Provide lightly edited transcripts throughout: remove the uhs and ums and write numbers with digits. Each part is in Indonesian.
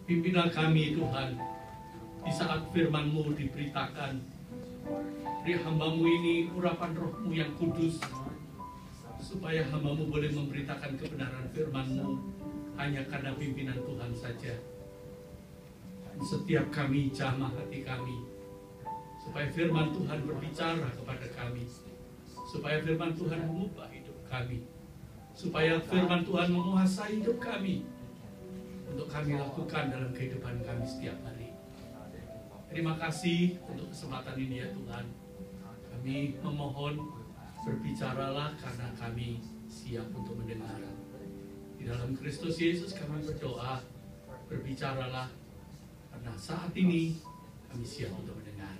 Pimpinlah kami Tuhan, di saat firman-Mu diberitakan. Beri hamba-Mu ini urapan Roh-Mu yang kudus, supaya hamba-Mu boleh memberitakan kebenaran firman-Mu hanya karena pimpinan Tuhan saja. Setiap kami jamah hati kami, supaya firman Tuhan berbicara kepada kami, supaya firman Tuhan mengubah hidup kami, supaya firman Tuhan menguasai hidup kami, untuk kami lakukan dalam kehidupan kami setiap hari. Terima kasih untuk kesempatan ini ya Tuhan. Kami memohon, berbicaralah karena kami siap untuk mendengar. Di dalam Kristus Yesus kami berdoa, berbicaralah karena saat ini kami siap untuk mendengar.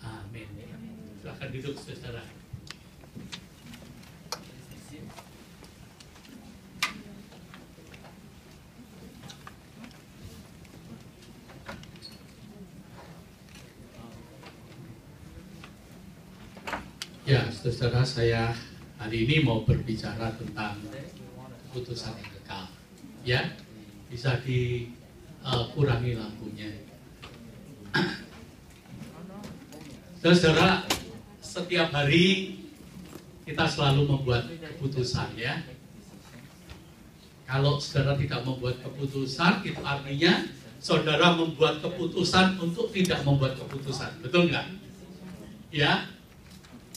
Amin. Silakan duduk saudara. Ya, saudara, saya hari ini mau berbicara tentang keputusan yang kekal. Ya, bisa dikurangi lampunya. Saudara, setiap hari kita selalu membuat keputusan ya. Kalau saudara tidak membuat keputusan, itu artinya saudara membuat keputusan untuk tidak membuat keputusan. Betul nggak? Ya.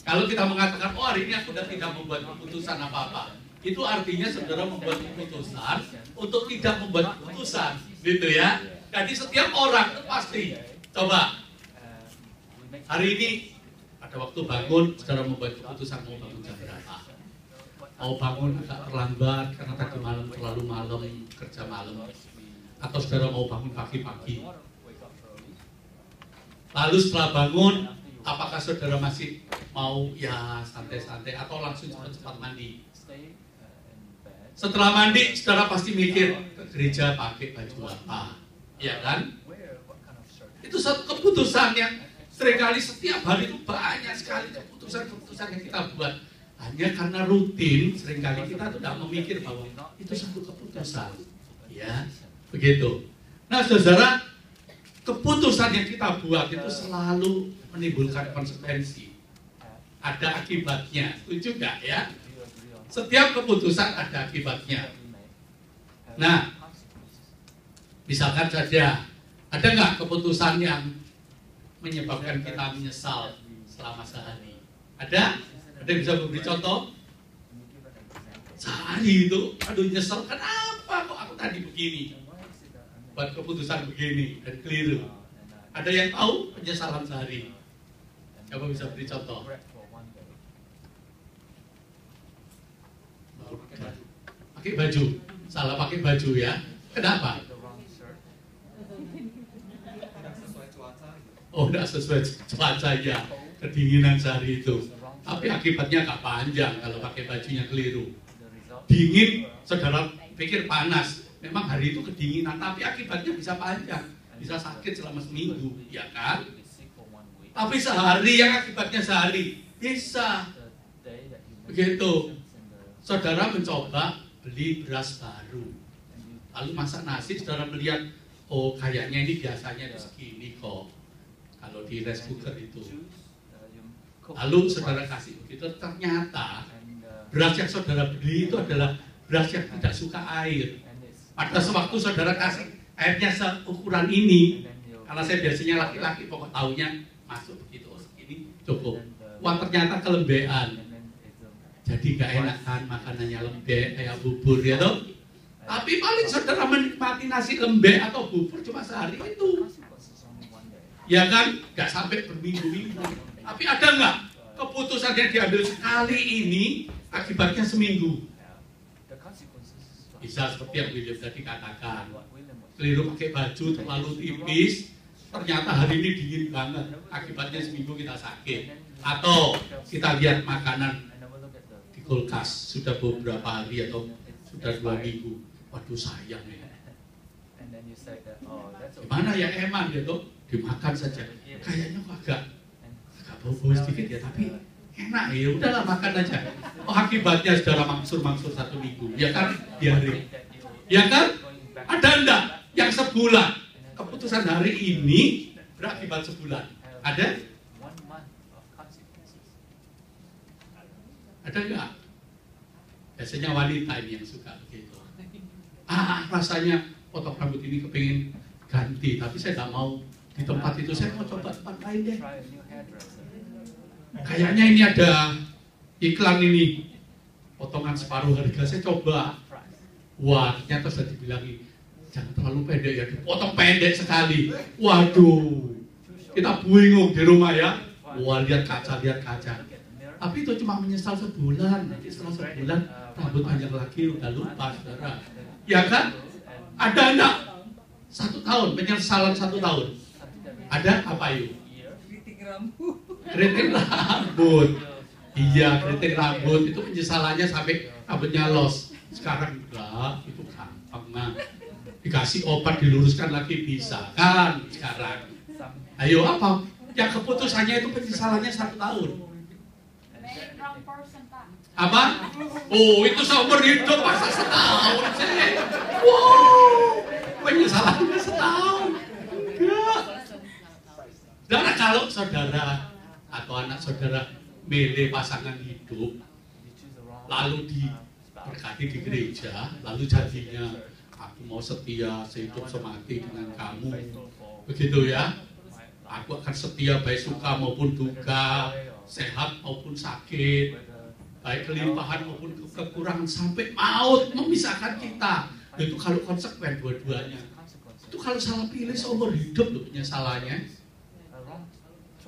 Kalau kita mengatakan, oh hari ini aku sudah tidak membuat keputusan apa-apa, itu artinya saudara membuat keputusan untuk tidak membuat keputusan, gitu ya. Jadi setiap orang itu pasti, coba hari ini pada waktu bangun, saudara membuat keputusan mau bangun jam berapa, mau bangun agak terlambat karena tadi malam terlalu malam kerja malam, atau saudara mau bangun pagi-pagi. Lalu setelah bangun, apakah saudara masih mau ya santai-santai atau langsung cepat-cepat mandi? Setelah mandi, saudara pasti mikir ke gereja pakai baju apa, ya kan? Itu satu keputusan yang seringkali setiap hari itu banyak sekali keputusan-keputusan yang kita buat. Hanya karena rutin, seringkali kita tidak memikir bahwa itu satu keputusan, ya begitu. Nah, saudara, keputusan yang kita buat itu selalu menimbulkan konsekuensi. Ada akibatnya, setuju nggak ya? Setiap keputusan ada akibatnya. Nah, misalkan saja, ada nggak keputusan yang menyebabkan kita menyesal selama sehari? Ada? Ada yang bisa memberi contoh? Sehari itu, aduh nyesel, kenapa kok aku tadi begini? Buat keputusan begini dan keliru. Ada yang tahu penyesalan sehari? Siapa bisa beri contoh? Pakai baju, salah pakai baju ya. Kenapa? Oh, tidak sesuai cuaca ya, kedinginan sehari itu. Tapi akibatnya gak panjang kalau pakai bajunya keliru. Dingin, saudara pikir panas. Memang hari itu kedinginan, tapi akibatnya bisa panjang, bisa sakit selama seminggu, ya kan? Tapi sehari yang akibatnya sehari bisa. Begitu. Saudara mencoba beli beras baru, lalu masak nasi, saudara melihat, oh kayaknya ini biasanya segini kok kalau di rice cooker itu. Lalu saudara kasih begitu, ternyata beras yang saudara beli itu adalah beras yang tidak suka air. Pada sewaktu saudara kasih airnya seukuran ini, karena saya biasanya laki-laki pokok tahunya masuk begitu, oh segini cukup. Wah ternyata kelembean. Jadi gak enak kan makanannya lembek kayak bubur ya toh. Tapi paling saudara menikmati nasi lembek atau bubur cuma sehari itu. Ya kan? Gak sampai berminggu-minggu. Tapi ada nggak keputusan yang diambil sekali ini akibatnya seminggu? Bisa seperti yang William tadi katakan, keliru pakai baju terlalu tipis, ternyata hari ini dingin banget, akibatnya seminggu kita sakit. Atau kita lihat makanan di kulkas sudah beberapa hari atau sudah 2 minggu, waduh sayang ya. Gimana ya eman gitu, dimakan saja. Kayaknya kok agak bau-bau sedikit ya, tapi enak ya, udahlah makan aja. Oh akibatnya saudara mangsur-mangsur 1 minggu, ya kan diare, ya kan? Ada enggak Yang sebulan, keputusan hari ini berakibat sebulan. Ada? Ada nggak? Biasanya wanita ini yang suka begitu. Rasanya potong rambut ini kepingin ganti, tapi saya nggak mau di tempat itu, saya mau coba tempat lain deh. Kayaknya ini ada iklan ini, potongan separuh harga, saya coba. Wah, ternyata saya dibilangin, jangan terlalu pendek ya, dipotong pendek sekali. Waduh, kita bingung di rumah ya. Wah, lihat kaca. Tapi itu cuma menyesal sebulan, nanti setelah sebulan, rambut panjang lagi, udah lupa, saudara. Ya kan? Ada enggak? 1 tahun, penyesalan 1 tahun. Ada apa yuk? Keriting rambut. Iya, keriting rambut itu penyesalannya sampai rambutnya los. Sekarang enggak, itu gampang mah. Dikasih obat diluruskan lagi bisa kan sekarang. Ayo apa? Yang keputusannya itu penyesalannya 1 tahun. Apa? Oh, itu seumur hidup masa setahun sih. Wow, penyesalannya setahun. Enggak. Dan kalau saudara atau anak saudara milih pasangan hidup, lalu diberkati di gereja, lalu jadinya aku mau setia sehidup semati dengan kamu, begitu ya. Aku akan setia baik suka maupun duka, sehat maupun sakit, baik kelimpahan maupun kekurangan, sampai maut memisahkan kita. Itu kalau konsekuen dua-duanya. Itu kalau salah pilih seumur hidup loh penyesalannya.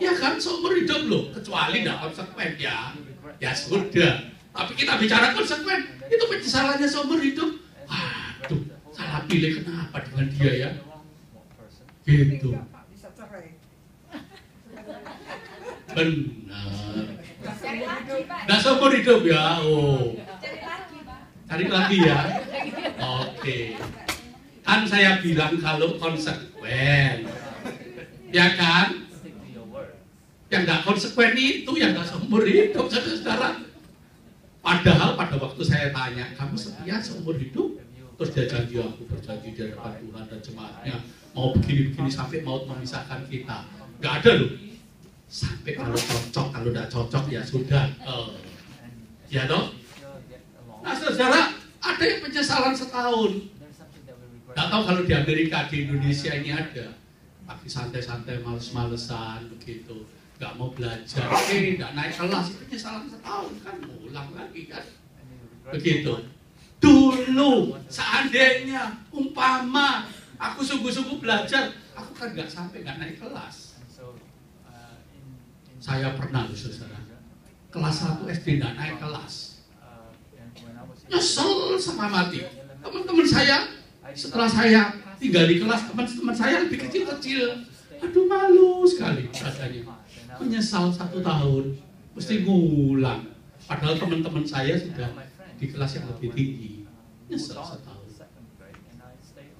Ya kan, seumur hidup loh, kecuali tidak konsekuen ya sudah. Tapi kita bicara konsekuen, itu penyesalannya seumur hidup. Aduh, salah pilih kenapa dengan dia ya? Gitu. Benar. Nggak seumur hidup ya. Oh, cari lagi ya. Oke. Kan saya bilang kalau konsekuen, ya kan? Yang nggak konsekuen itu yang nggak seumur hidup, saudara. Padahal pada waktu saya tanya, kamu setia seumur hidup? Terus dia janji, aku berjanji di hadapan Tuhan dan jemaatnya mau begini-begini sampai maut memisahkan kita. Nggak ada loh. Sampai kalau cocok, kalau tidak cocok ya sudah. Ya toh? Nah saudara, ada yang penyesalan setahun. Nggak tahu kalau di Amerika, di Indonesia ini ada. Pagi santai-santai, males-malesan begitu. Nggak mau belajar, nggak naik kelas, itu penyesalan setahun kan, ulang lagi kan. Begitu. Dulu, seandainya, umpama, aku sungguh-sungguh belajar, aku kan nggak sampai nggak naik kelas. Saya pernah, saudara, kelas 1 SD nggak naik kelas. Nyesel sama mati. Teman-teman saya, setelah saya tinggal di kelas, teman-teman saya lebih kecil-kecil. Aduh, malu sekali rasanya. Menyesal 1 tahun, mesti ngulang. Padahal teman-teman saya sudah di kelas yang lebih tinggi. Nyesal 1 tahun.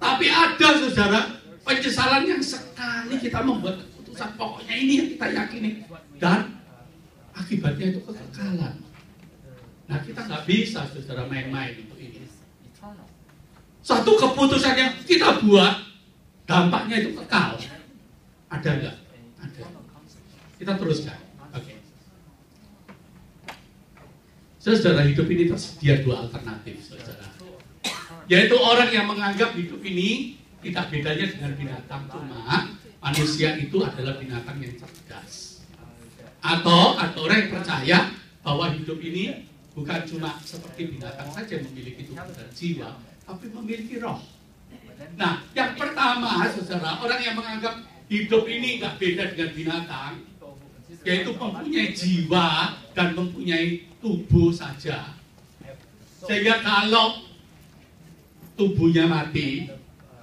Tapi ada, saudara, penyesalan yang sekali kita membuat keputusan, pokoknya ini yang kita yakini. Dan akibatnya itu kekekalan. Nah, kita nggak bisa, saudara, main-main untuk ini. Satu keputusan yang kita buat, dampaknya itu kekal. Ada nggak? Ada. Kita teruskan. Oke. Saudara, hidup ini tersedia 2 alternatif, saudara. Yaitu orang yang menganggap hidup ini tidak bedanya dengan binatang, cuma manusia itu adalah binatang yang cerdas. Atau orang yang percaya bahwa hidup ini bukan cuma seperti binatang saja memiliki tubuh dan jiwa, tapi memiliki roh. Nah, yang pertama, saudara, orang yang menganggap hidup ini nggak beda dengan binatang, yaitu mempunyai jiwa dan mempunyai tubuh saja. Sehingga kalau tubuhnya mati,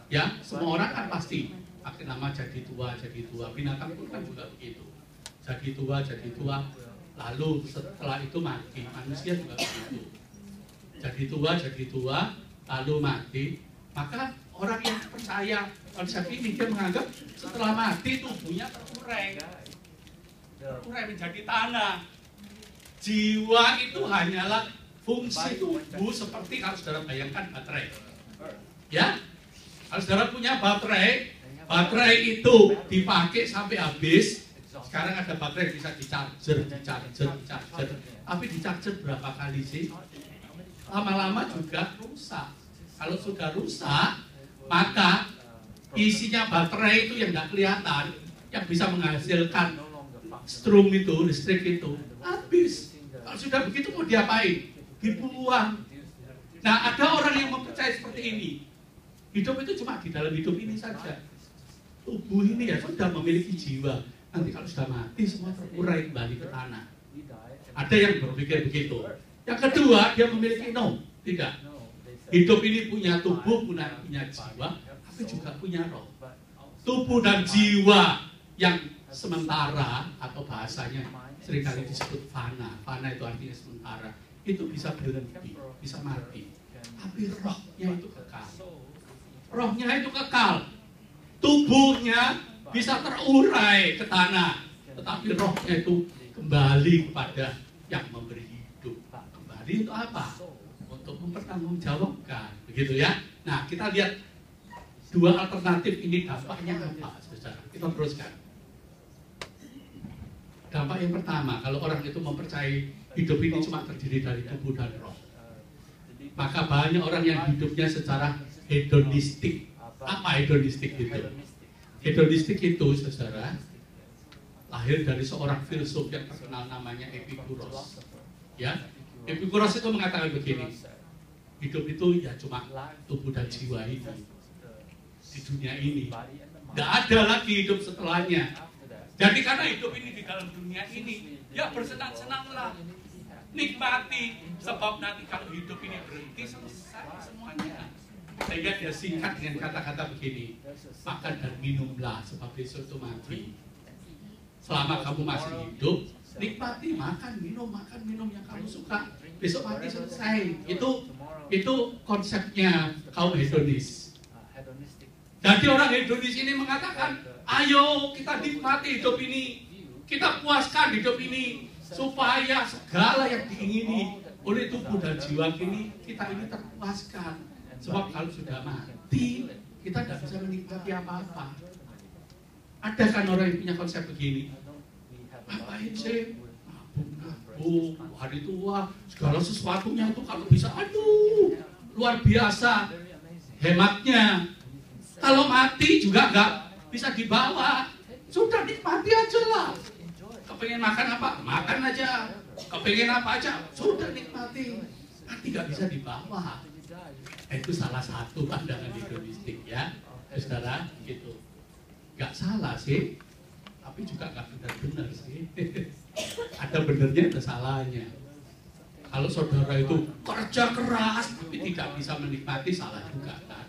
ya semua orang kan pasti pakai nama jadi tua. Binatang pun kan juga begitu. Jadi tua, lalu setelah itu mati. Manusia juga begitu. Jadi tua, lalu mati. Maka orang yang percaya konsep ini, dia menganggap setelah mati tubuhnya terurai menjadi tanah. Jiwa itu hanyalah fungsi tubuh, seperti kalau saudara bayangkan baterai. Ya, Kalau saudara punya baterai itu dipakai sampai habis. Sekarang ada baterai bisa di-charger. Tapi di-charger berapa kali sih? Lama-lama juga rusak. Kalau sudah rusak, maka isinya baterai itu yang nggak kelihatan, yang bisa menghasilkan strum itu, listrik itu, habis. Kalau sudah begitu mau diapain? Dibuang. Nah, ada orang yang mempercayai seperti ini. Hidup itu cuma di dalam hidup ini saja. Tubuh ini ya sudah memiliki jiwa. Nanti kalau sudah mati semua terurai kembali ke tanah. Ada yang berpikir begitu. Yang kedua, dia memiliki tidak. Hidup ini punya tubuh, punya jiwa, tapi juga punya roh. Tubuh dan jiwa yang sementara atau bahasanya seringkali disebut fana. Fana itu artinya sementara. Itu bisa berhenti, bisa mati. Tapi rohnya itu kekal. Rohnya itu kekal. Tubuhnya bisa terurai ke tanah, tetapi rohnya itu kembali kepada yang memberi hidup. Kembali untuk apa? Untuk mempertanggungjawabkan, begitu ya. Nah, kita lihat dua alternatif ini dampaknya apa, saudara? Kita teruskan. Dampak yang pertama, kalau orang itu mempercayai hidup ini cuma terdiri dari tubuh dan roh, maka banyak orang yang hidupnya secara hedonistik. Apa hedonistik itu? Hedonistik itu, saudara, lahir dari seorang filsuf yang terkenal namanya Epikuros. Ya, Epikuros itu mengatakan begini, hidup itu ya cuma tubuh dan jiwa ini di dunia ini. Tidak ada lagi hidup setelahnya. Jadi karena hidup ini di dalam dunia ini, ya bersenang-senanglah, nikmati, sebab nanti kalau hidup ini berhenti selesai semuanya. Sehingga dia singkat dengan kata-kata begini, makan dan minumlah sebab besok itu mati. Selama kamu masih hidup, nikmati, makan minum yang kamu suka. Besok mati selesai. Itu konsepnya kaum hedonis. Jadi orang hedonis ini mengatakan, ayo kita nikmati hidup ini, kita puaskan hidup ini, supaya segala yang diingini oleh tubuh dan jiwa kita ini terpuaskan. Sebab kalau sudah mati, kita tidak bisa menikmati apa-apa. Ada kan orang yang punya konsep begini, ngapain sih? Nabung, hari tua, segala sesuatunya itu kalau bisa, aduh, luar biasa hematnya. Kalau mati juga nggak bisa dibawa, sudah nikmati aja lah. Kepengen makan apa? Makan aja. Kepengen apa aja? Sudah nikmati. Nanti nggak bisa dibawa. Itu salah satu pandangan hedonistik ya, saudara, gitu. Nggak salah sih, tapi juga nggak benar-benar sih. Ada benernya, ada salahnya. Kalau saudara itu kerja keras tapi tidak bisa menikmati, salah juga kan.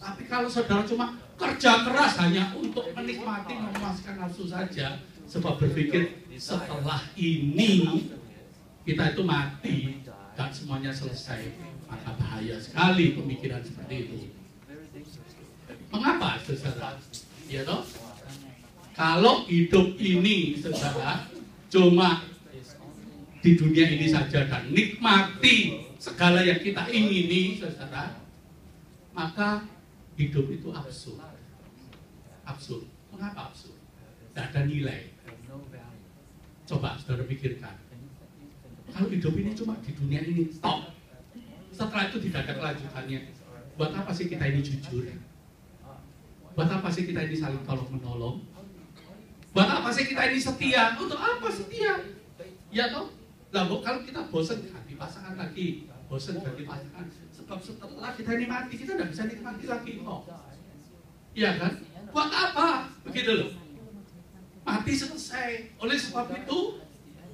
Tapi kalau saudara cuma kerja keras hanya untuk menikmati, memuaskan nafsu saja, sebab berpikir setelah ini kita itu mati dan semuanya selesai, maka bahaya sekali pemikiran seperti itu. Mengapa, saudara? Ya toh? Kalau hidup ini, saudara, cuma di dunia ini saja dan nikmati segala yang kita ingini, saudara, maka hidup itu absurd. Absurd. Mengapa absurd? Tidak ada nilai. Coba saudara pikirkan. Kalau hidup ini cuma di dunia ini, top. Setelah itu tidak ada kelanjutannya. Buat apa sih kita ini jujur? Buat apa sih kita ini saling tolong menolong? Buat apa sih kita ini setia? Untuk apa setia? Ya toh? Lah kalau kita bosan ganti pasangan lagi, bosan ganti pasangan. Sebab setelah kita ini mati, kita tidak bisa nikmati lagi kok. Iya kan? Buat apa? Begitu loh. Mati selesai. Oleh sebab itu,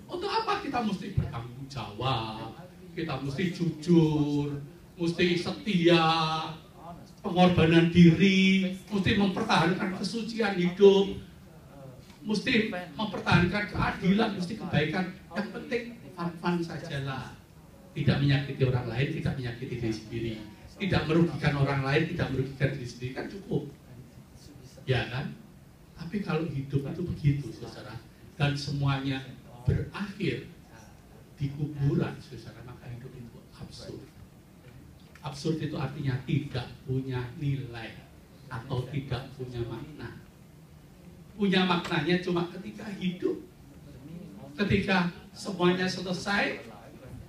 untuk apa kita mesti bertanggung jawab? Kita mesti jujur, mesti setia, pengorbanan diri, mesti mempertahankan kesucian hidup, mesti mempertahankan keadilan, mesti kebaikan. Yang penting fun-fun sajalah. Tidak menyakiti orang lain, tidak menyakiti diri sendiri. Tidak merugikan orang lain, tidak merugikan diri sendiri, kan cukup. Ya kan? Tapi kalau hidup itu begitu, saudara, dan semuanya berakhir di kuburan, saudara, maka hidup itu absurd. Absurd itu artinya tidak punya nilai atau tidak punya makna. Punya maknanya cuma ketika hidup. Ketika semuanya selesai,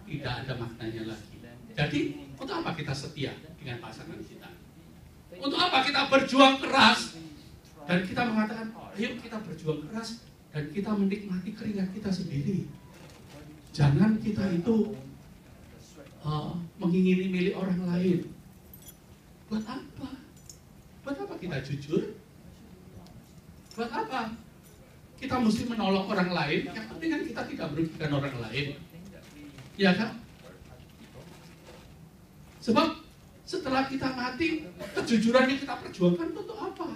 tidak ada maknanya lagi. Jadi, untuk apa kita setia dengan pasangan kita? Untuk apa kita berjuang keras? Dan kita mengatakan, ayo kita berjuang keras dan kita menikmati keringat kita sendiri. Jangan kita itu mengingini milik orang lain. Buat apa? Buat apa kita jujur? Buat apa? Kita mesti menolong orang lain, yang penting kan kita tidak merugikan orang lain. Ya kan? Sebab setelah kita mati, kejujuran yang kita perjuangkan untuk apa?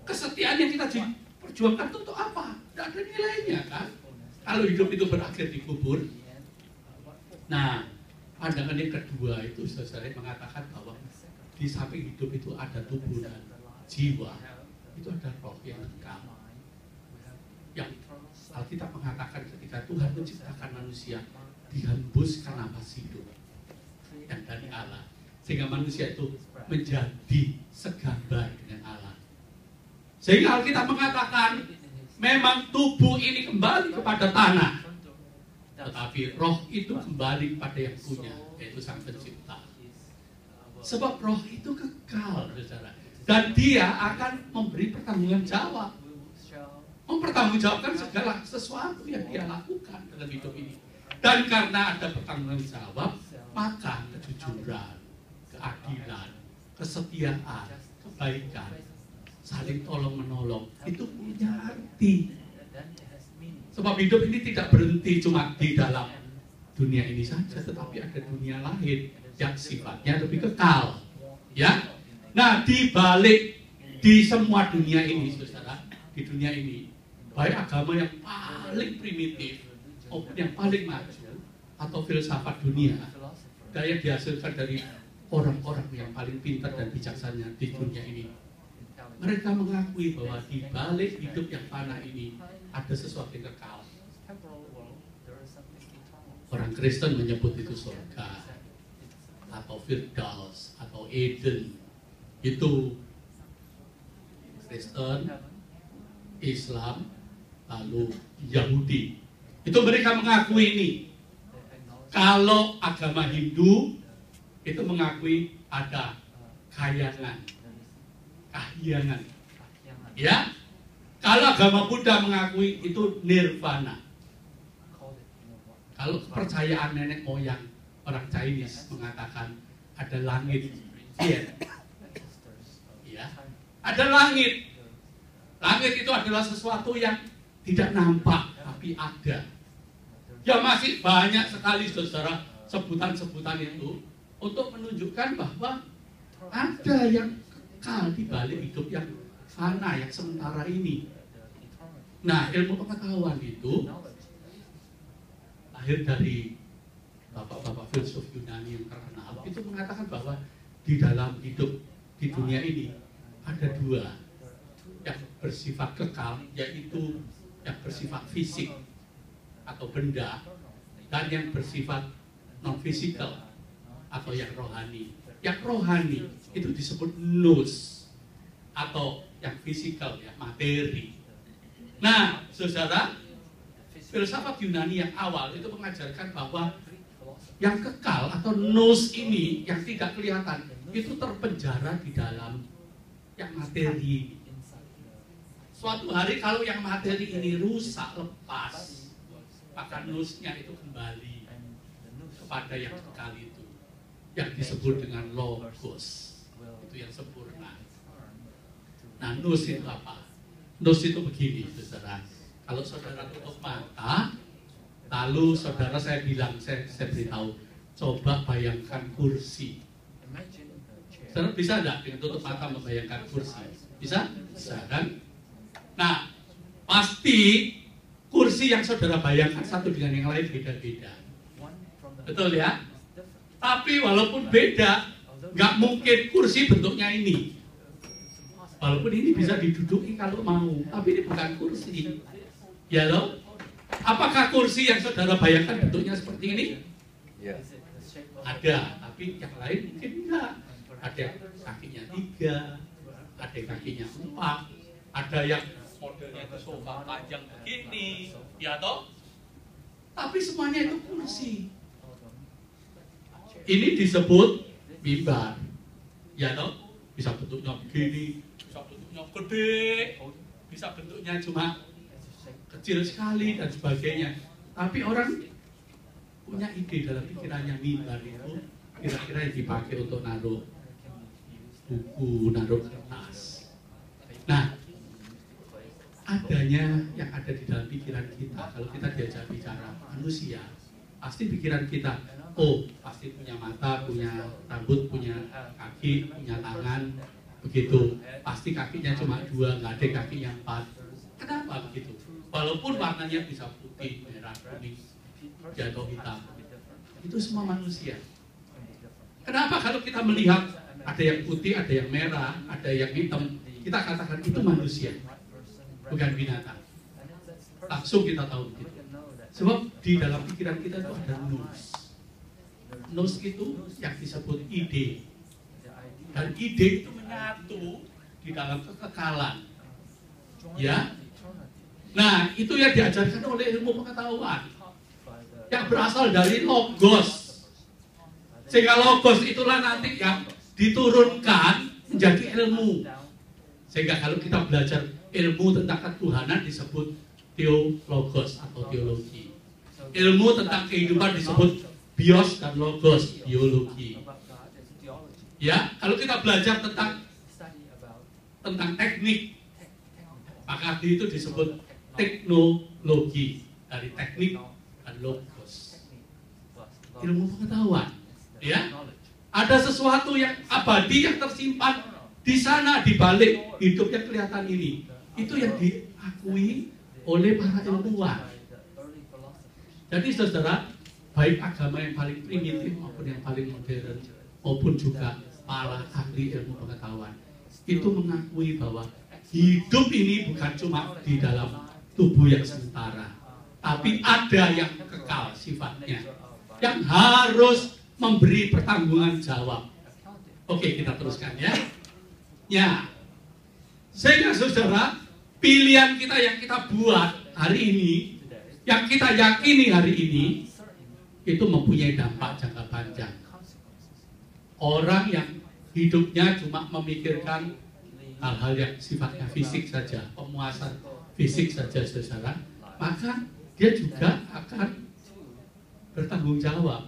Kesetiaan yang kita perjuangkan untuk apa? Tidak ada nilainya kan? Kalau hidup itu berakhir di kubur. Nah, pandangan yang kedua itu saya mengatakan bahwa di samping hidup itu ada tubuh dan jiwa. Itu ada roh yang kekal. Yang Alkitab mengatakan ketika Tuhan menciptakan manusia, dihembuskan nafas hidup yang dari Allah. Sehingga manusia itu menjadi segambar dengan Allah. Sehingga Alkitab mengatakan memang tubuh ini kembali kepada tanah, tetapi roh itu kembali kepada yang punya, yaitu Sang Pencipta. Sebab roh itu kekal, saudara, dan dia akan memberi pertanggungan jawab, mempertanggungjawabkan segala sesuatu yang dia lakukan dalam hidup ini. Dan karena ada pertanggungan jawab, maka kejujuran, keadilan, kesetiaan, kebaikan, saling tolong-menolong, itu punya arti. Sebab hidup ini tidak berhenti cuma di dalam dunia ini saja, tetapi ada dunia lain yang sifatnya lebih kekal. Ya, nah di balik di semua dunia ini, saudara, di dunia ini, baik agama yang paling primitif maupun yang paling maju atau filsafat dunia, yang dihasilkan dari orang-orang yang paling pintar dan bijaksana di dunia ini, mereka mengakui bahwa di balik hidup yang fana ini ada sesuatu yang kekal. Orang Kristen menyebut itu surga atau Firdaus atau Eden. Itu Kristen, Islam, lalu Yahudi. Itu mereka mengakui ini. Kalau agama Hindu itu mengakui ada kahyangan. Ya. Kalau agama Buddha mengakui itu nirvana. Kalau kepercayaan nenek moyang orang Chinese mengatakan ada langit. Ya. Ada langit. Langit itu adalah sesuatu yang tidak nampak tapi ada. Ya masih banyak sekali saudara sebutan-sebutan itu untuk menunjukkan bahwa ada yang kekal di balik hidup yang fana, yang sementara ini. Nah, ilmu pengetahuan itu lahir dari bapak-bapak filsuf Yunani yang terkenal. Itu mengatakan bahwa di dalam hidup di dunia ini ada dua yang bersifat kekal, yaitu yang bersifat fisik atau benda, dan yang bersifat non-fisikal atau yang rohani. Yang rohani itu disebut nous, atau yang fisikal, ya, materi. Nah, saudara, filsafat Yunani yang awal itu mengajarkan bahwa yang kekal atau nous ini yang tidak kelihatan itu terpenjara di dalam yang materi. Suatu hari kalau yang materi ini rusak, lepas, maka nousnya itu kembali kepada yang kekal itu, yang disebut dengan logos. Itu yang sempurna. Nah, nous itu apa? Nous itu begini, saudara. Kalau saudara tutup mata, lalu saudara saya bilang, saya beritahu, coba bayangkan kursi. Saudara bisa enggak dengan tutup mata membayangkan kursi? Bisa? Bisa kan? Nah, pasti kursi yang saudara bayangkan satu dengan yang lain beda-beda. Betul ya? Tapi walaupun beda, nggak mungkin kursi bentuknya ini. Walaupun ini bisa diduduki kalau mau, tapi ini bukan kursi. Ya loh? Apakah kursi yang saudara bayangkan bentuknya seperti ini? Ada, tapi yang lain mungkin enggak. Ada yang kakinya 3, ada yang kakinya 4, ada yang modelnya itu sofa panjang begini, ya toh? Tapi semuanya itu kursi. Ini disebut mimbar, ya toh? Bisa bentuknya begini, bisa bentuknya gede, bisa bentuknya cuma kecil sekali dan sebagainya. Tapi orang punya ide dalam pikirannya mimbar itu kira-kira yang dipakai untuk naruh buku, naruh kertas. Nah, adanya yang ada di dalam pikiran kita, kalau kita diajak bicara manusia, pasti pikiran kita, oh pasti punya mata, punya rambut, punya kaki, punya tangan, begitu. Pasti kakinya cuma 2, nggak ada kakinya 4. Kenapa begitu? Walaupun warnanya bisa putih, merah, kuning, atau hitam, itu semua manusia. Kenapa kalau kita melihat ada yang putih, ada yang merah, ada yang hitam, kita katakan itu manusia, bukan binatang. Langsung kita tahu begitu. Sebab di dalam pikiran kita itu ada nous. Nous itu yang disebut ide. Dan ide itu menyatu di dalam kekekalan. Ya. Nah, itu yang diajarkan oleh ilmu pengetahuan yang berasal dari logos. Sehingga logos itulah nanti yang diturunkan menjadi ilmu. Sehingga kalau kita belajar ilmu tentang ketuhanan disebut teologos atau teologi. Ilmu tentang kehidupan disebut bios dan logos, biologi. Ya, kalau kita belajar tentang teknik, maka itu disebut teknologi, dari teknik dan logos. Ilmu pengetahuan, ya. Ada sesuatu yang abadi yang tersimpan di sana di balik hidup yang kelihatan ini. Itu yang diakui oleh para ilmuwan. Jadi saudara, baik agama yang paling primitif maupun yang paling modern maupun juga para ahli ilmu pengetahuan itu mengakui bahwa hidup ini bukan cuma di dalam tubuh yang sementara, tapi ada yang kekal sifatnya, yang harus memberi pertanggungan jawab. Oke, kita teruskan ya. Ya, sehingga saudara, pilihan kita yang kita buat hari ini, yang kita yakini hari ini, itu mempunyai dampak jangka panjang. Orang yang hidupnya cuma memikirkan hal-hal yang sifatnya fisik saja, pemuasan fisik saja saudara, maka dia juga akan bertanggung jawab.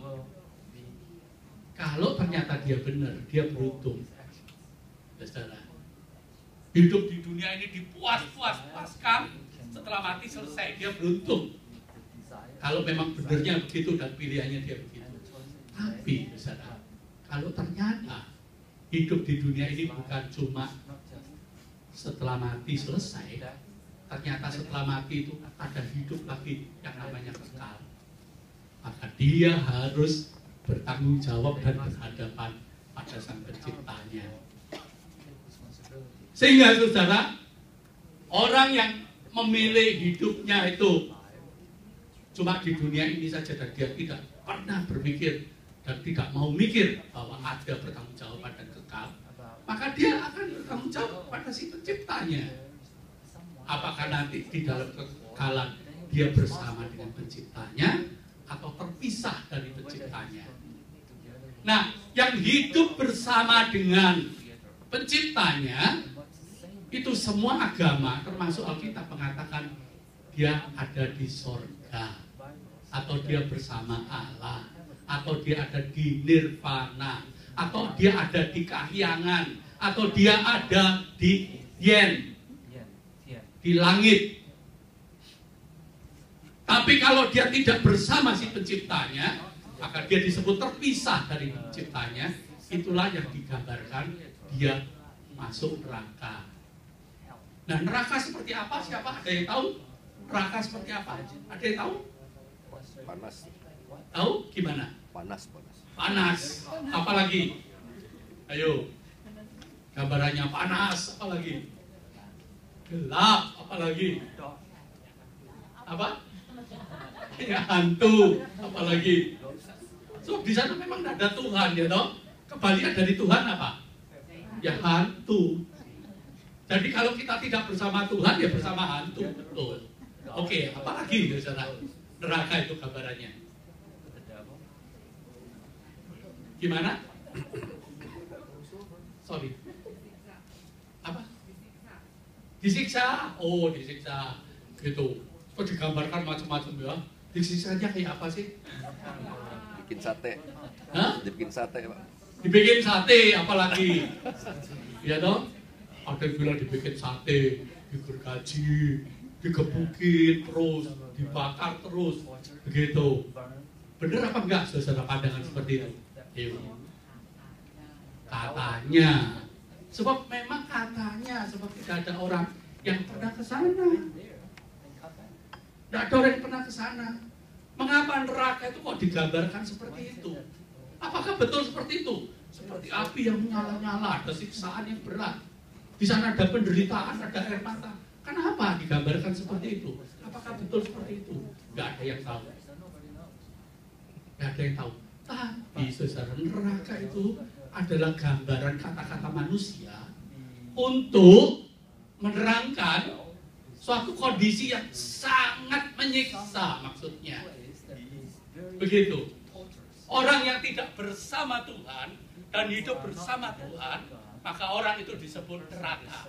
Kalau ternyata dia benar, dia beruntung, saudara. Hidup di dunia ini dipuas-puaskan, setelah mati selesai, dia beruntung. Kalau memang benarnya begitu dan pilihannya dia begitu. Tapi, saudara, kalau ternyata hidup di dunia ini bukan cuma setelah mati selesai, ternyata setelah mati itu ada hidup lagi yang namanya kekal, maka dia harus bertanggung jawab dan berhadapan pada Sang Penciptanya. Sehingga saudara, orang yang memilih hidupnya itu cuma di dunia ini saja dan dia tidak pernah berpikir dan tidak mau mikir bahwa ada bertanggung jawab dan kekal, maka dia akan bertanggung jawab pada si Penciptanya. Apakah nanti di dalam kekekalan dia bersama dengan Penciptanya atau terpisah dari Penciptanya. Nah, yang hidup bersama dengan Penciptanya itu semua agama, termasuk Alkitab mengatakan dia ada di sorga, atau dia bersama Allah, atau dia ada di nirvana, atau dia ada di kahyangan, atau dia ada di yen, di langit. Tapi kalau dia tidak bersama si Penciptanya, maka dia disebut terpisah dari Penciptanya. Itulah yang digambarkan dia masuk neraka. Nah, neraka seperti apa? Siapa ada yang tahu? Neraka seperti apa? Ada yang tahu? Panas. Tahu gimana? Panas. Panas. Apalagi? Ayo. Gambarannya panas. Apalagi? Gelap. Apalagi? Apa? Ya, hantu. Apalagi? So di sana memang tidak ada Tuhan, ya toh. Kebalikan dari Tuhan apa? Ya hantu. Jadi kalau kita tidak bersama Tuhan, ya bersama hantu. Betul. Oke, apalagi ya saudara? Neraka itu gambarannya. Gimana? Sorry. Apa? Disiksa. Oh, disiksa. Gitu. Kok digambarkan macam-macam ya? Disiksanya kayak apa sih? Bikin sate. Hah? Dibikin sate, Pak. Dibikin sate, apalagi? Ya toh? Ada yang bilang dibikin sate, digergaji, digebukin terus, dibakar terus, begitu. Bener apa enggak saudara pandangan seperti itu? Iya. Katanya, sebab memang katanya, sebab tidak ada orang yang pernah ke sana. Tidak ada orang yang pernah ke sana. Mengapa neraka itu kok digambarkan seperti itu? Apakah betul seperti itu? Seperti api yang menyala-nyala, ada siksaan yang berat. Di sana ada penderitaan, ada air mata. Kenapa digambarkan seperti itu? Apakah betul seperti itu? Tidak ada yang tahu. Tidak ada yang tahu. Tapi saudara, neraka itu adalah gambaran kata-kata manusia untuk menerangkan suatu kondisi yang sangat menyiksa, maksudnya. Begitu. Orang yang tidak bersama Tuhan dan hidup bersama Tuhan, maka orang itu disebut neraka.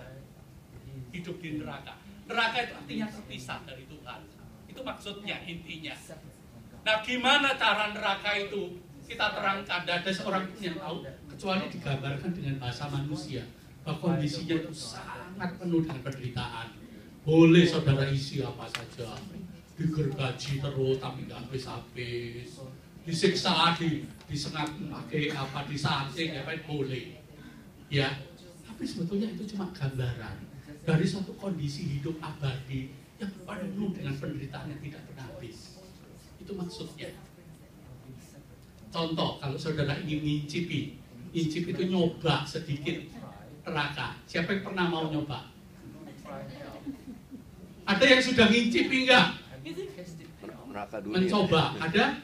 Hidup di neraka. Neraka itu artinya terpisah dari Tuhan. Itu maksudnya, intinya. Nah, gimana cara neraka itu kita terangkan? Tidak ada seorang pun yang tahu, kecuali digambarkan dengan bahasa manusia. Bahwa kondisinya itu sangat penuh dengan penderitaan. Boleh saudara isi apa saja, digergaji terus tapi nggak habis-habis, disiksa, disengat pakai apa, disanting, apa boleh, ya. Tapi sebetulnya itu cuma gambaran dari suatu kondisi hidup abadi yang penuh dengan penderitaan yang tidak pernah habis. Itu maksudnya. Contoh, kalau saudara ingin ngincipi, ngincip itu nyoba sedikit neraka. Siapa yang pernah mau nyoba? Ada yang sudah ngincipi enggak? Mencoba, ada?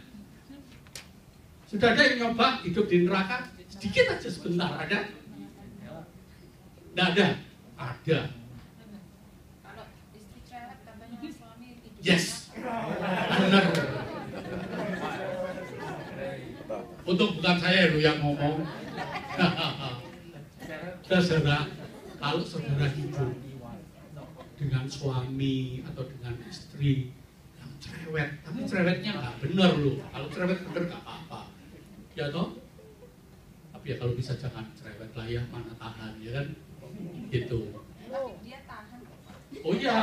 Sudah ada yang nyoba hidup di neraka? Sedikit aja sebentar, ada? Tidak ada? Ada. Kalau istri cerewet katanya suami hidup. Yes, benar. Untuk bukan saya loh yang ngomong. Saudara, kalau saudara hidup dengan suami atau dengan istri yang cerewet, tapi cerewetnya nggak benar loh. Kalau cerewet benar nggak apa-apa, ya toh. Tapi ya kalau bisa jangan cerewet lah ya, mana tahan ya kan, gitu. Tapi dia tahan. Oh iya,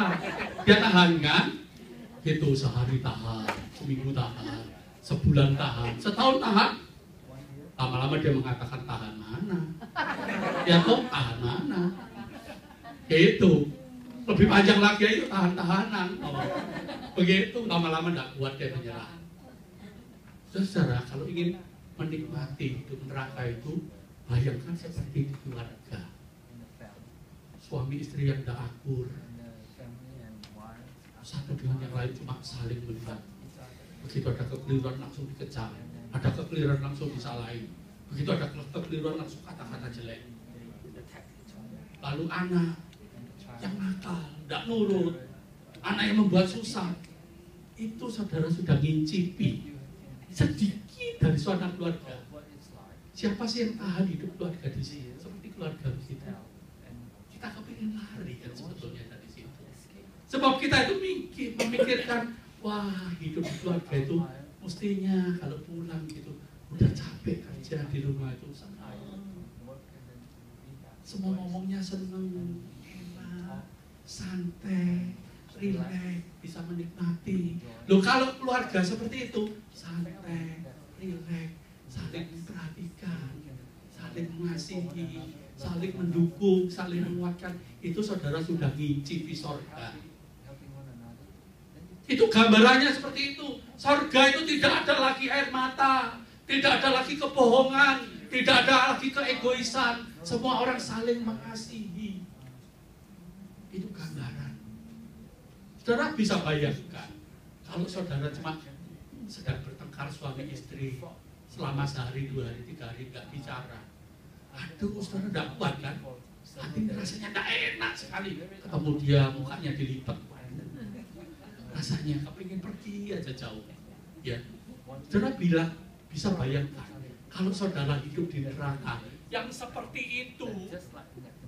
dia tahan kan, gitu. Sehari tahan, seminggu tahan, sebulan tahan, setahun tahan. Lama-lama dia mengatakan tahan mana, ya toh tahan mana, gitu. Lebih panjang lagi itu tahan-tahanan. Oh, begitu, lama-lama tidak kuat dia menyerah. Saudara, kalau ingin menikmati hidup neraka itu, bayangkan seperti di keluarga. Suami istri yang tidak akur, satu dengan yang lain cuma saling melihat. Begitu ada kekeliruan langsung dikecam, ada kekeliruan langsung disalahin. Begitu ada kekeliruan langsung kata-kata jelek. Lalu anak yang nakal, tidak nurut, anak yang membuat susah, itu saudara sudah ngincipi sedikit dari suasana keluarga. Siapa sih yang tahan hidup keluarga di sini? Seperti keluarga kita. Kita kepingin lari kan sebetulnya dari situ. Sebab kita itu memikirkan, wah hidup di keluarga itu mestinya kalau pulang gitu udah capek kerja di rumah itu senang. Semua ngomongnya seneng, santai, rileks, bisa menikmati. Loh kalau keluarga seperti itu, santai, rileks, saling memperhatikan, saling mengasihi, saling mendukung, saling menguatkan, itu saudara sudah ngicipi sorga. Itu gambarannya seperti itu. Sorga itu tidak ada lagi air mata, tidak ada lagi kebohongan, tidak ada lagi keegoisan. Semua orang saling mengasihi. Itu gambaran. Saudara bisa bayangkan kalau saudara cuma sedang bertengkar suami istri, selama sehari, 2 hari, 3 hari nggak bicara. Aduh, saudara nggak kuat kan? Hati rasanya nggak enak sekali. Ketemu dia, mukanya dilipat. Rasanya kepingin pergi aja jauh. Ya, saudara bilang, bisa bayangkan kalau saudara hidup di neraka yang seperti itu,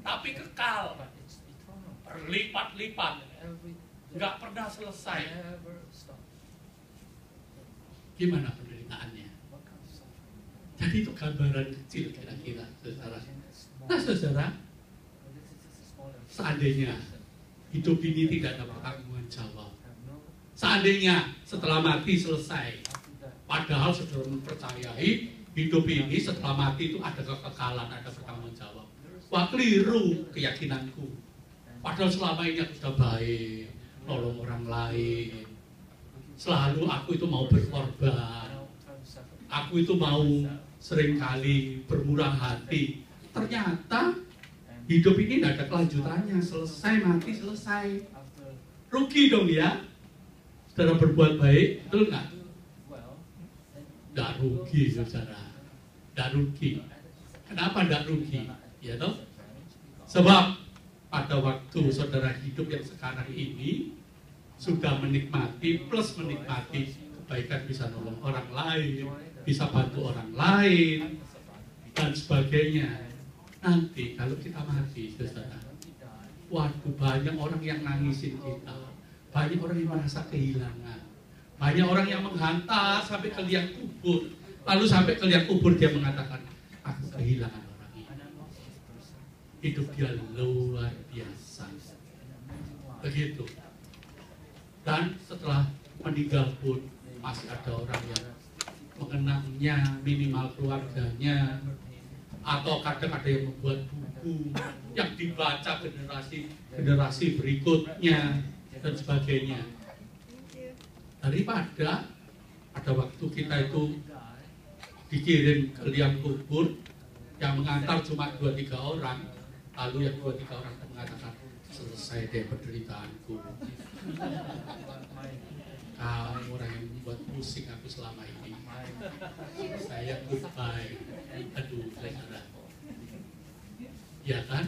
tapi kekal, berlipat-lipat, nggak pernah selesai. Gimana penderitaannya? Jadi itu gambaran kecil kira-kira, saudara. Nah, saudara, seandainya hidup ini tidak ada pertanggungan jawab, seandainya setelah mati selesai, padahal saudara mempercayai hidup ini setelah mati itu ada kekekalan, ada pertanggung jawab. Wah, keliru keyakinanku. Padahal selama ini aku sudah baik, nolong orang lain. Selalu aku itu mau berkorban. Aku itu mau seringkali bermurah hati. Ternyata hidup ini tidak ada kelanjutannya. Selesai, mati, selesai. Rugi dong ya. Saudara berbuat baik, betul nggak? Tidak rugi, saudara. Tidak rugi. Kenapa tidak rugi? Ya toh? Sebab pada waktu saudara hidup yang sekarang ini sudah menikmati plus menikmati kebaikan, bisa nolong orang lain, bisa bantu orang lain dan sebagainya. Nanti kalau kita mati, saudara, waduh, banyak orang yang nangisin kita, banyak orang yang merasa kehilangan, banyak orang yang menghantar sampai ke liang kubur. Lalu sampai ke liang kubur dia mengatakan, aku kehilangan orang ini. Hidup dia luar biasa. Begitu. Dan setelah meninggal pun masih ada orang yang mengenangnya, minimal keluarganya, atau kadang ada yang membuat buku yang dibaca generasi berikutnya dan sebagainya. Daripada pada waktu kita itu dikirim ke liang kubur yang mengantar cuma 2-3 orang, lalu yang 2-3 orang mengatakan, selesai deh penderitaanku. Kamu orang yang membuat pusing aku selama ini. Saya goodbye. Aduh, saudara. Ya kan?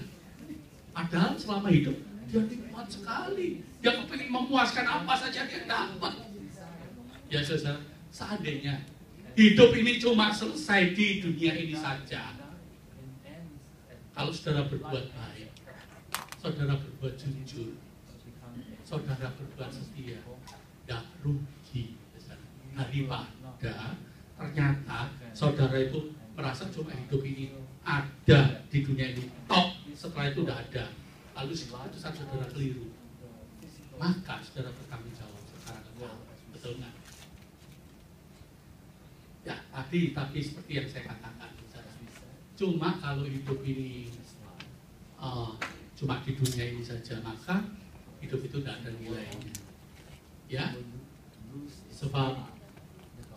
Padahal selama hidup dia nikmat sekali. Dia kepingin memuaskan apa saja dia dapat. Ya saudara, seandainya hidup ini cuma selesai di dunia ini saja. Kalau saudara berbuat baik, saudara berbuat jujur, saudara berbuat setia, tidak rugi. Daripada ternyata saudara itu merasa cuma hidup ini ada di dunia ini, tok, setelah itu tidak ada. Lalu keputusan saudara keliru, maka saudara bertanggung jawab secara kekal. Betul nggak? Ya, tapi seperti yang saya katakan, saudara, cuma kalau hidup ini cuma di dunia ini saja, maka hidup itu tidak ada nilainya. Ya, sebab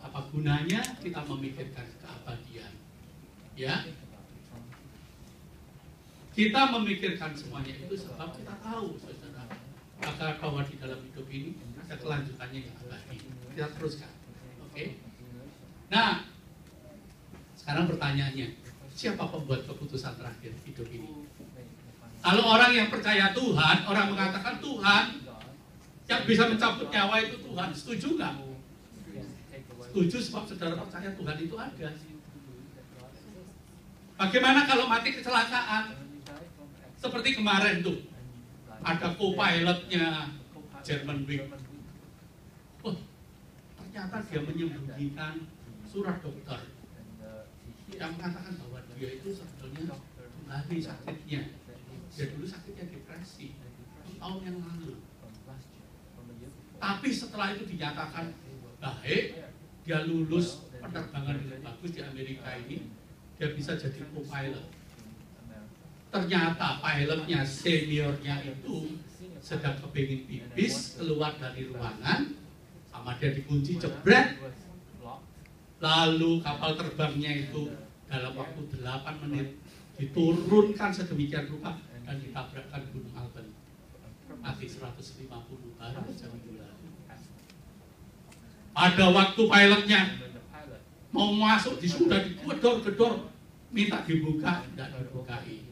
apa gunanya kita memikirkan keabadian? Ya, kita memikirkan semuanya itu sebab kita tahu, saudara, bahwa di dalam hidup ini ada kelanjutannya yang abadi. Kita teruskan, oke? Nah, sekarang pertanyaannya, siapa pembuat keputusan terakhir hidup ini? Kalau orang yang percaya Tuhan, orang mengatakan Tuhan yang bisa mencabut nyawa itu Tuhan, setuju nggak? Setuju, sebab saudara percaya Tuhan itu ada. Bagaimana kalau mati kecelakaan? Seperti kemarin tuh, ada co-pilotnya Germanwings. Wah, ternyata dia menyembunyikan surat dokter yang mengatakan bahwa dia itu sebetulnya mengalami sakitnya. Dia dulu sakitnya depresi 2 tahun yang lalu. Tapi setelah itu dinyatakan baik, dia lulus penerbangan dengan bagus di Amerika ini, dia bisa jadi co-pilot. Ternyata pilotnya, seniornya itu sedang kepingin pipis, keluar dari ruangan, sama dia dikunci, jebret. Lalu kapal terbangnya itu dalam waktu 8 menit diturunkan sedemikian rupa dan ditabrakkan Gunung Alpen. Mati 150 baru jam 2. Pada waktu pilotnya mau masuk sudah digedor-gedor, minta dibuka, tidak dibukai.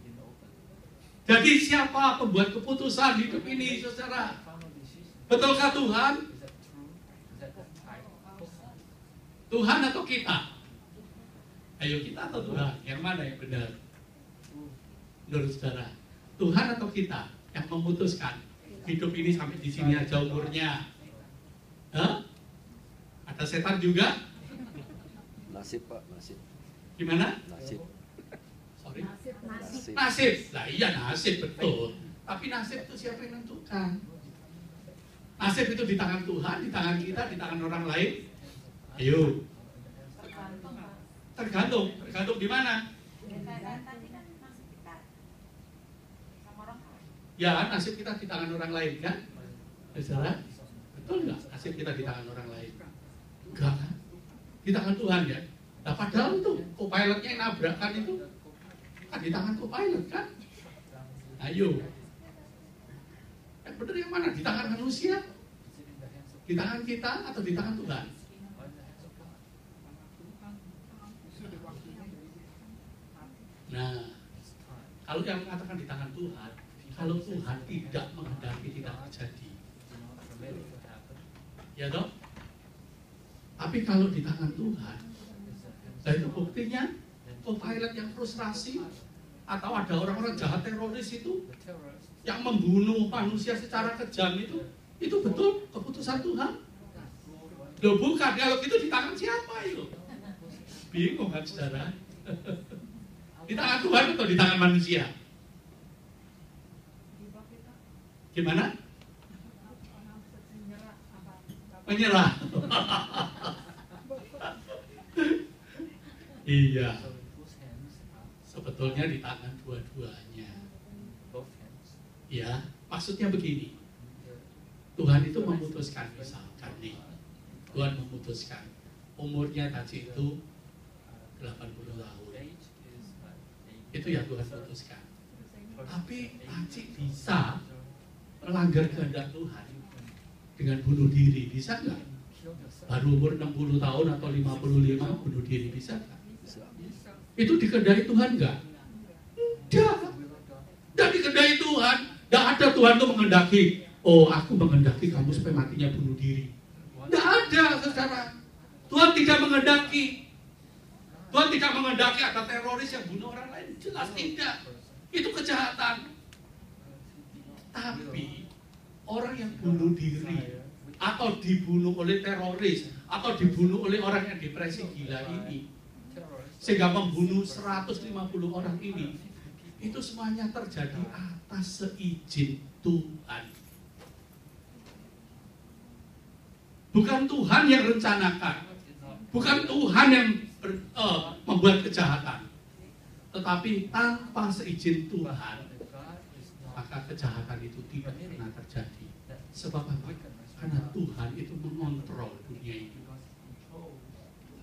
Jadi siapa pembuat keputusan hidup ini, saudara? Betulkah Tuhan? Tuhan atau kita? Ayo, kita atau Tuhan? Yang mana yang benar? Menurut saudara, Tuhan atau kita yang memutuskan hidup ini sampai di sini aja umurnya? Hah? Ada setan juga? Nasib, Pak, nasib. Gimana? Nasib. Sorry? Nasib. Nasib. Nah iya, nasib, betul. Tapi nasib itu siapa yang menentukan? Nasib itu di tangan Tuhan, di tangan kita, di tangan orang lain. Ayo. Tergantung di mana? Ya, nasib kita di tangan orang lain kan? Saudara? Betul nggak? Nasib kita di tangan orang lain? Enggak kan? Di tangan Tuhan ya? Nah padahal itu co-pilotnya yang nabrakan itu kan di tangan co-pilot kan? Ayo. Yang benar yang mana? Di tangan manusia? Di tangan kita atau di tangan Tuhan? Nah, kalau yang mengatakan di tangan Tuhan, kalau Tuhan tidak menghendaki tidak terjadi, ya toh? Tapi kalau di tangan Tuhan, nah itu buktinya co-pilot yang frustrasi atau ada orang-orang jahat teroris itu yang membunuh manusia secara kejam itu betul keputusan Tuhan. Loh bukan, kalau itu di tangan siapa itu? Bingung kan saudara? Di tangan Tuhan atau di tangan manusia? Gimana? Menyerah. Iya. Sebetulnya di tangan dua-duanya. Ya, maksudnya begini. Tuhan itu memutuskan, misalkan nih, Tuhan memutuskan umurnya tadi itu 80 tahun. Itu yang Tuhan putuskan. Tapi Haji bisa melanggar kehendak Tuhan dengan bunuh diri, bisa nggak? Baru umur 60 tahun atau 55 bunuh diri, bisa nggak? Itu dikehendaki Tuhan nggak? Tidak. Dan dikehendaki Tuhan. Tidak ada Tuhan itu menghendaki, oh aku menghendaki kamu supaya matinya bunuh diri. Tidak ada sekarang. Tuhan tidak menghendaki. Tuhan tidak menghendaki ada teroris yang bunuh orang lain. Jelas tidak. Itu kejahatan. Tapi orang yang bunuh diri atau dibunuh oleh teroris atau dibunuh oleh orang yang depresi gila ini sehingga membunuh 150 orang ini, itu semuanya terjadi atas seizin Tuhan. Bukan Tuhan yang rencanakan, bukan Tuhan yang membuat kejahatan, tetapi tanpa seizin Tuhan maka kejahatan itu tidak pernah terjadi. Sebab apa? Karena Tuhan itu mengontrol dunia ini.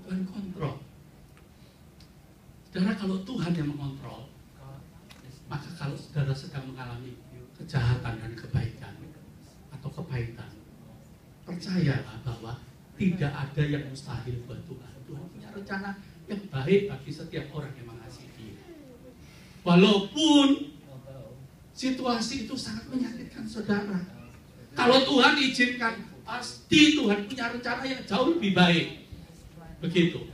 Tuhan kontrol. Saudara, kalau Tuhan yang mengontrol, maka kalau saudara sedang mengalami kejahatan dan kebaikan atau kepahitan, percayalah bahwa tidak ada yang mustahil buat Tuhan. Tuhan punya rencana yang baik bagi setiap orang yang mengasihi Dia. Walaupun situasi itu sangat menyakitkan saudara, kalau Tuhan izinkan, pasti Tuhan punya rencana yang jauh lebih baik. Begitu.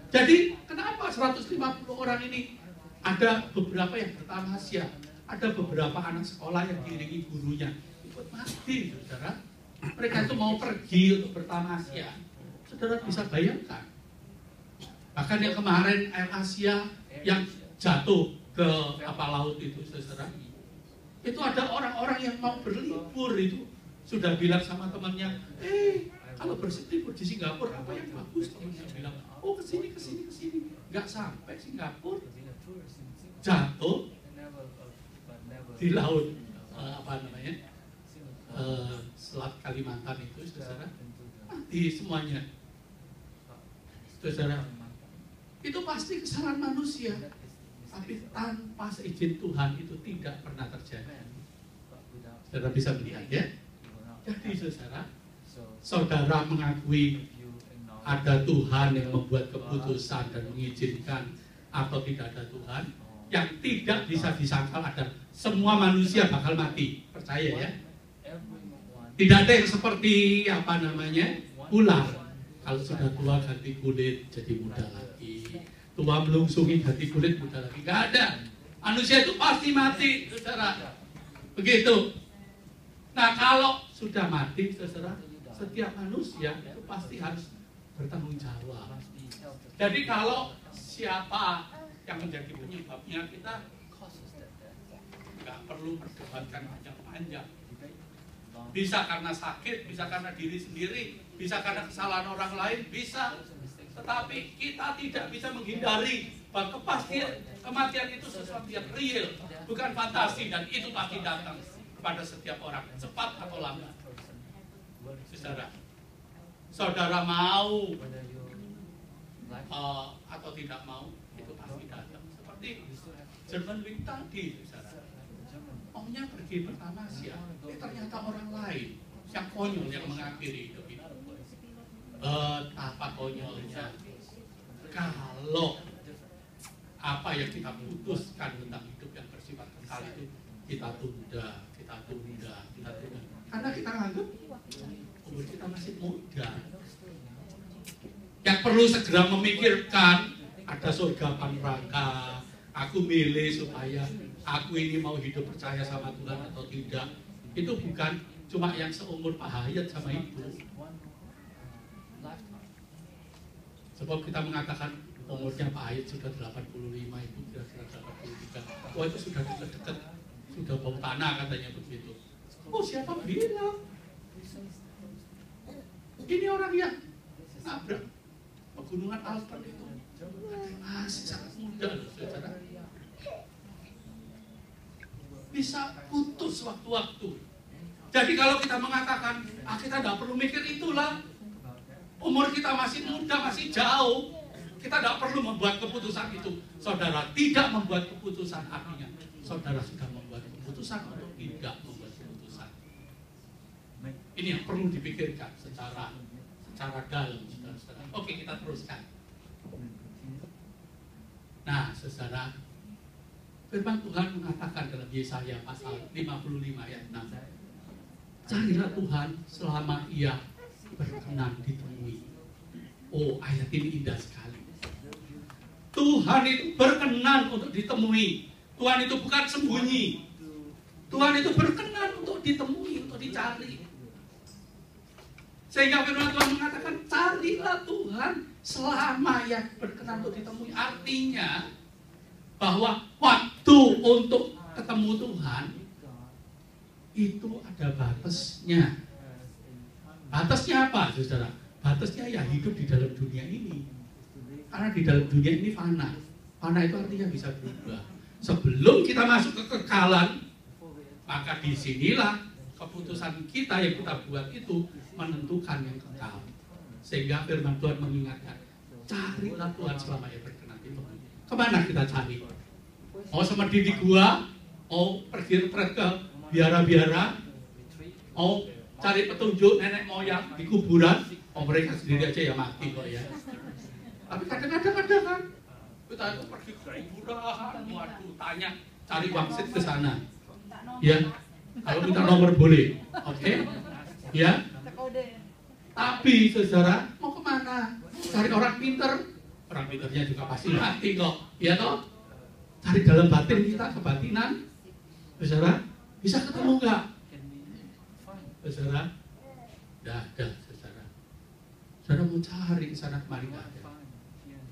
Jadi kenapa 150 orang ini, ada beberapa yang bertamasya, ada beberapa anak sekolah yang diiringi gurunya ikut mati, saudara. Mereka itu mau pergi untuk bertamasya. Saudara bisa bayangkan. Bahkan yang kemarin Air Asia yang jatuh ke laut itu, saudara. Itu ada orang-orang yang mau berlibur itu sudah bilang sama temannya, kalau berlibur di Singapura apa yang bagus? Temannya bilang, oh kesini. Nggak sampai Singapura, jatuh di laut Selat Kalimantan itu, saudara, mati semuanya, saudara. Itu pasti kesalahan manusia, tapi tanpa seizin Tuhan itu tidak pernah terjadi. Saudara bisa melihat ya. Jadi saudara mengakui ada Tuhan yang membuat keputusan dan mengizinkan atau tidak ada Tuhan. Yang tidak bisa disangkal ada semua manusia bakal mati, percaya ya. Tidak ada yang seperti apa namanya ular. Kalau sudah tua ganti kulit jadi muda lagi, tua melungsungi ganti kulit muda lagi, nggak ada. Manusia itu pasti mati, saudara. Begitu. Nah kalau sudah mati, saudara, setiap manusia itu pasti harus bertanggung jawab. Jadi kalau siapa yang menjadi penyebabnya, kita nggak perlu perdebatkan panjang-panjang. Bisa karena sakit, bisa karena diri sendiri, bisa karena kesalahan orang lain, bisa. Tetapi kita tidak bisa menghindari bahwa kepastian kematian itu sesuatu yang real, bukan fantasi, dan itu pasti datang kepada setiap orang, cepat atau lambat. Saudara mau atau tidak mau, itu pasti datang. Seperti Jerman Week tadi, saudara. Omnya pergi bertamasya, ternyata orang lain yang konyol yang mengakhiri hidup itu. Betapa konyolnya kalau apa yang kita putuskan tentang hidup yang bersifat kekal itu kita tunda. Karena kita anggap umur kita masih muda. Yang perlu segera memikirkan ada surga apa neraka. Aku milih supaya aku ini mau hidup percaya sama Tuhan atau tidak. Itu bukan cuma yang seumur Pak Hayat sama Ibu. Sebab kita mengatakan umurnya Pak Hayat sudah 85, Ibu kira-kira 83. Wah itu sudah dekat-dekat, sudah bau tanah katanya begitu. Oh siapa bilang? Ini orang yang nabrak pegunungan Alpen itu masih sangat muda loh, saudara. Bisa putus waktu-waktu. Jadi kalau kita mengatakan, kita tidak perlu mikir itulah. Umur kita masih muda, masih jauh. Kita tidak perlu membuat keputusan itu. Saudara tidak membuat keputusan, artinya saudara sudah membuat keputusan untuk tidak membuat keputusan. Ini yang perlu dipikirkan secara dalam, saudara. Oke, kita teruskan. Nah, saudara, firman Tuhan mengatakan dalam Yesaya pasal 55 ayat 6. Carilah Tuhan selama Ia berkenan ditemui. Oh, ayat ini indah sekali. Tuhan itu berkenan untuk ditemui. Tuhan itu bukan sembunyi. Tuhan itu berkenan untuk ditemui, untuk dicari. Sehingga firman Tuhan mengatakan, carilah Tuhan selama Ia berkenan untuk ditemui. Artinya bahwa waktu untuk ketemu Tuhan itu ada batasnya. Batasnya apa, saudara? Batasnya ya hidup di dalam dunia ini. Karena di dalam dunia ini fana. Fana itu artinya bisa berubah. Sebelum kita masuk ke kekekalan, maka disinilah keputusan kita yang kita buat itu menentukan yang kekal. Sehingga firman Tuhan mengingatkan, carilah Tuhan selama Ia berkenan ditemui. Kemana kita cari? Mau semedi di gua, mau pergi retret ke biara-biara, mau cari petunjuk nenek moyang di kuburan, mereka sendiri aja ya mati kok ya. Tapi kadang-kadang ada kan, kita itu pergi ke kuburan, waduh, tanya, cari wangsit ke sana. Ya, kalau minta nomor boleh, oke? Ya. Tapi saudara, mau kemana? Cari orang pinter pinternya juga pasti mati kok, ya toh? Cari dalam batin kita, kebatinan, saudara, bisa ketemu nggak? Saudara, tidak ada, saudara. Saudara mau cari ke sana kemari nggak ada.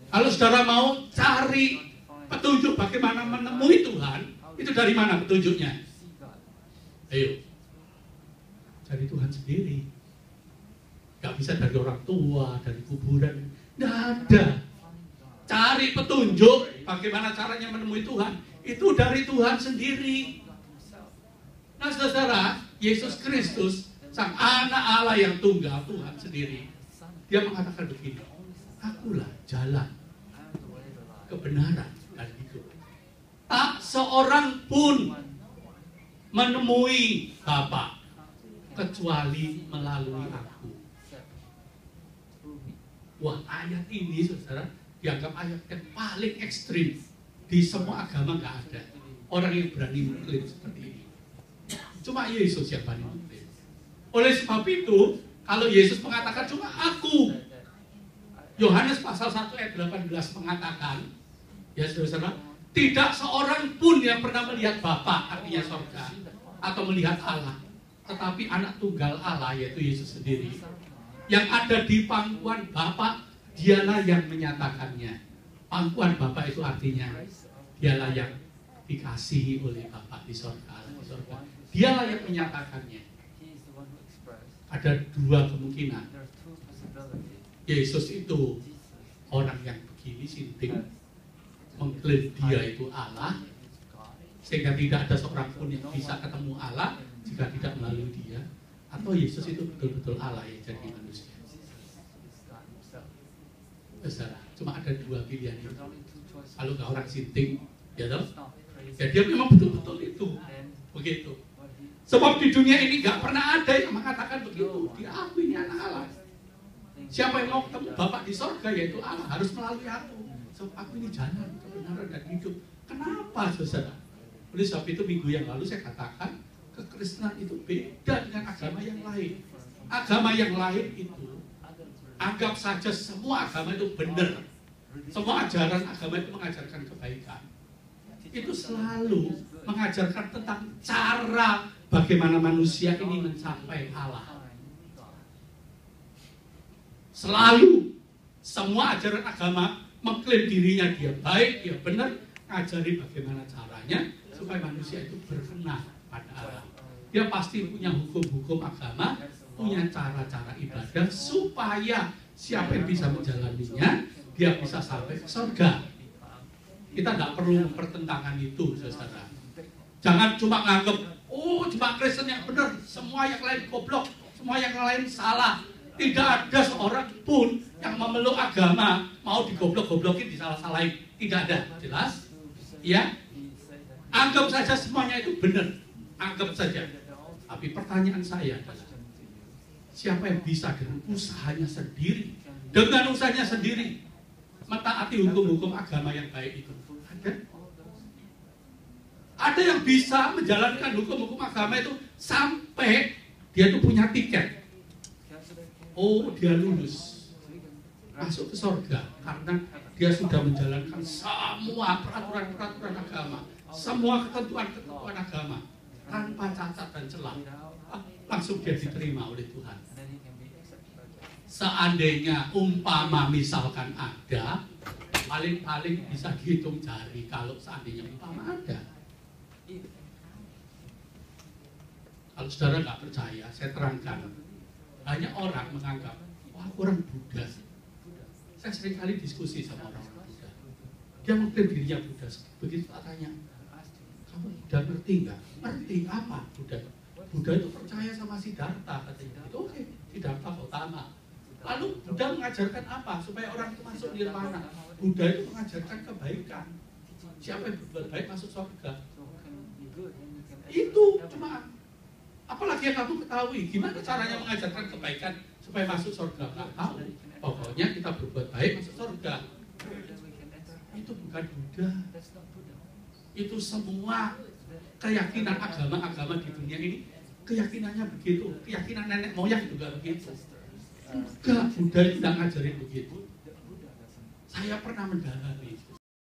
Kalau saudara mau cari petunjuk bagaimana menemui Tuhan, itu dari mana petunjuknya? Ayo, cari Tuhan sendiri. Gak bisa dari orang tua, dari kuburan, tidak ada. Cari petunjuk bagaimana caranya menemui Tuhan, itu dari Tuhan sendiri. Nah saudara, Yesus Kristus, Sang Anak Allah yang tunggal, Tuhan sendiri, Dia mengatakan begini, akulah jalan, kebenaran, dan hidup. Tak seorang pun menemui Bapa kecuali melalui aku. Wah, ayat ini saudara dianggap ayat yang paling ekstrim. Di semua agama nggak ada orang yang berani mengklaim seperti ini. Cuma Yesus yang berani mengklaim. Oleh sebab itu, kalau Yesus mengatakan cuma aku, Yohanes pasal 1 ayat 18 mengatakan, ya saudara, tidak seorang pun yang pernah melihat Bapa, artinya surga, atau melihat Allah, tetapi anak tunggal Allah, yaitu Yesus sendiri, yang ada di pangkuan Bapa, dialah yang menyatakannya. Pangkuan Bapa itu artinya dialah yang dikasihi oleh Bapa di surga. Dialah yang menyatakannya. Ada dua kemungkinan. Yesus itu orang yang begini sinting, mengklaim dia itu Allah, sehingga tidak ada seorang pun yang bisa ketemu Allah jika tidak melalui dia. Atau Yesus itu betul-betul Allah yang jadi manusia. Besar. Cuma ada dua pilihan itu. Kalau nggak orang sinting, ya toh, ya dia memang betul-betul itu, begitu. Sebab di dunia ini nggak pernah ada yang mengatakan begitu. Dia aku ini anak Allah. Siapa yang mau ketemu Bapak di sorga, yaitu Allah, harus melalui aku. Sebab aku ini jalan kebenaran dan hidup. Kenapa, saudara? Oleh sebab itu minggu yang lalu saya katakan kekristenan itu beda dengan agama yang lain. Agama yang lain itu anggap saja semua agama itu benar. Semua ajaran agama itu mengajarkan kebaikan. Itu selalu mengajarkan tentang cara bagaimana manusia ini mencapai Allah. Selalu semua ajaran agama mengklaim dirinya dia baik, dia benar, ngajari bagaimana caranya supaya manusia itu berkenan pada Allah. Dia pasti punya hukum-hukum agama, punya cara-cara ibadah supaya siapa yang bisa menjalaninya, dia bisa sampai ke surga. Kita tidak perlu mempertentangkan itu, saudara. Jangan cuma nganggap, oh cuma Kristen yang benar, semua yang lain goblok, semua yang lain salah. Tidak ada seorang pun yang memeluk agama mau digoblok-goblokin, disalah-salahin. Tidak ada, jelas? Ya, anggap saja semuanya itu benar, anggap saja. Tapi pertanyaan saya adalah, siapa yang bisa dengan usahanya sendiri, dengan usahanya sendiri, mentaati hukum-hukum agama yang baik itu? Ada? Ada yang bisa menjalankan hukum-hukum agama itu sampai dia itu punya tiket. Oh, dia lulus masuk ke surga karena dia sudah menjalankan semua peraturan-peraturan agama, semua ketentuan-ketentuan agama tanpa cacat dan celah. Langsung dia diterima oleh Tuhan. Seandainya umpama misalkan ada, paling-paling bisa dihitung jari kalau seandainya umpama ada. Kalau saudara nggak percaya, saya terangkan. Banyak orang menganggap, wah orang Buddha. Saya sering kali diskusi sama orang Buddha. Dia mengklaim dirinya Buddha. Begitu tak tanya, kamu Buddha ngerti nggak? Ngerti apa Buddha? Buddha itu percaya sama Siddhartha katanya. Itu oke, Siddhartha Gautama. Lalu Buddha mengajarkan apa supaya orang itu masuk nirvana? Buddha itu mengajarkan kebaikan. Siapa yang berbuat baik masuk surga. Itu cuma. Apalagi yang kamu ketahui, gimana caranya mengajarkan kebaikan supaya masuk surga? Nggak tahu. Pokoknya kita berbuat baik masuk surga. Itu bukan Buddha. Itu semua keyakinan agama-agama di dunia ini, keyakinannya begitu. Keyakinan nenek moyang juga begitu. Enggak, Buddha itu tidak ngajarin begitu. Saya pernah mendalami